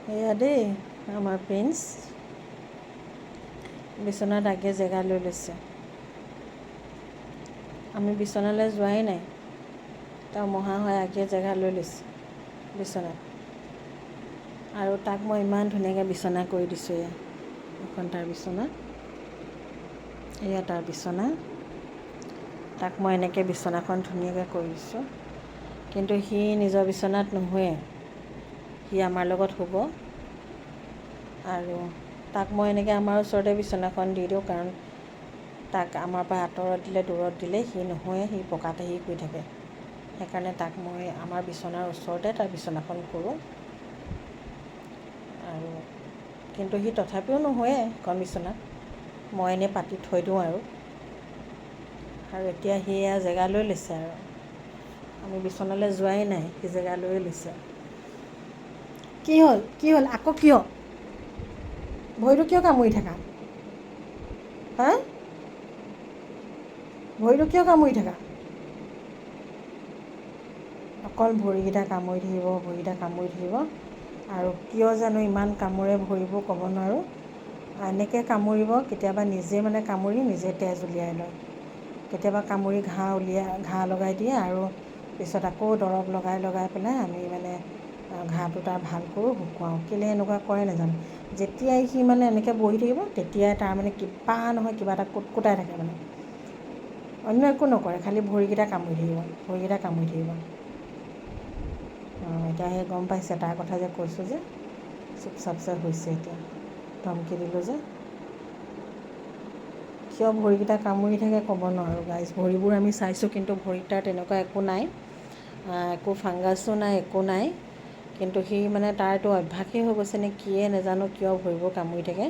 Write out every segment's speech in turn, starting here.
এয়া দেই আমাৰ প্ৰিন্স বিচনাত আগে জেগা লৈ লৈছে। আমি বিচনালৈ যোৱাই নাই, তাৰ মহা হৈ আগে জেগা লৈ লৈছে বিচনাত। আৰু তাক মই ইমান ধুনীয়াকৈ বিচনা কৰি দিছোঁ। এখন তাৰ বিচনা, এয়া তাৰ বিচনা। তাক মই এনেকৈ বিচনাখন ধুনীয়াকৈ কৰি দিছোঁ, কিন্তু সি নিজৰ বিচনাত নুশুৱে, সি আমাৰ লগত শুব। আৰু তাক মই এনেকৈ আমাৰ ওচৰতে বিচনাখন দি দিওঁ, কাৰণ তাক আমাৰ পৰা আঁতৰত দিলে, দূৰত দিলে সি নুশুৱে, সি পকাতে সি শুই থাকে। সেইকাৰণে তাক মই আমাৰ বিচনাৰ ওচৰতে তাৰ বিচনাখন কৰোঁ। আৰু কিন্তু সি তথাপিও নুশুৱে সেইখন বিচনাত, মই এনেই পাতি থৈ দিওঁ। আৰু এতিয়া সি এয়া জেগা লৈ লৈছে। আৰু আমি বিচনালৈ যোৱাই নাই, সি জেগা লৈয়ে লৈছে। কি হ'ল আকৌ কিয় ভৰিটো কিয় কামুৰি থাকা? হা, ভৰিটো কিয় কামুৰি থাকা? অকল ভৰিকেইটা কামুৰি থাকিব। আৰু কিয় জানো ইমান কামোৰে ভৰিবোৰ, ক'ব নোৱাৰোঁ। এনেকৈ কামুৰিব, কেতিয়াবা নিজে মানে কামুৰি নিজে তেজ উলিয়াই লয়, কেতিয়াবা কামুৰি ঘাঁ লগাই দিয়ে, আৰু পিছত আকৌ দৰৱ লগাই পেলাই আমি মানে ঘাঁটো তাৰ ভাল কৰোঁ, শুকুৱাওঁ। কেলৈ এনেকুৱা কৰে নাজানো। যেতিয়াই সি মানে এনেকৈ বহি থাকিব, তেতিয়াই তাৰ মানে কিবা নহয় কিবা এটা কুটকুটাই থাকে মানে। অন্য একো নকৰে, খালি ভৰিকেইটা কামুৰি থাকিব। এতিয়া সেই গম পাইছে তাৰ কথা যে কৈছোঁ যে, চুপচাপছে হৈছে। এতিয়া ধমকি দিলোঁ যে। কিয় ভৰিকেইটা কামুৰি থাকে ক'ব নোৱাৰোঁ গাইজ। ভৰিবোৰ আমি চাইছোঁ, কিন্তু ভৰিত তাৰ তেনেকুৱা একো নাই, একো ফাংগাছো নাই, একো নাই। কিন্তু সি মানে তাৰ এইটো অভ্যাসেই হৈ গৈছে নে কিয়ে নাজানো, কিয় ভৰিবোৰ কামুৰি থাকে।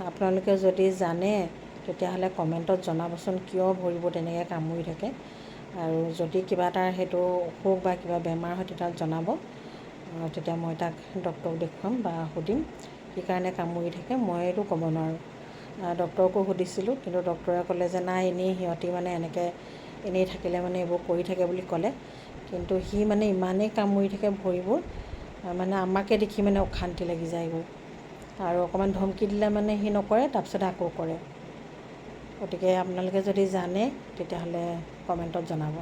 আপোনালোকে যদি জানে তেতিয়াহ'লে কমেণ্টত জনাবচোন, কিয় ভৰিবোৰ তেনেকৈ কামুৰি থাকে। আৰু যদি কিবা তাৰ সেইটো অসুখ বা কিবা বেমাৰ হয় তেতিয়া জনাব। তেতিয়া মই তাক ডক্টৰক দেখুৱাম বা সুধিম কি কাৰণে কামুৰি থাকে। মইতো ক'ব নোৱাৰোঁ। ডক্টৰকো সুধিছিলোঁ, কিন্তু ডক্টৰে ক'লে যে নাই, এনেই সিহঁতি মানে এনেই থাকিলে মানে এইবোৰ কৰি থাকে বুলি ক'লে। কিন্তু সি মানে ইমানেই কামুৰি থাকে ভৰিবোৰ, মানে আমাকে দেখি মানে অশান্তি লাগি যায়গৈ। আৰু অকণমান ধমকি দিলে মানে সি নকৰে, তাৰপিছতে আকৌ কৰে। গতিকে আপোনালোকে যদি জানে তেতিয়াহ'লে কমেণ্টত জনাব।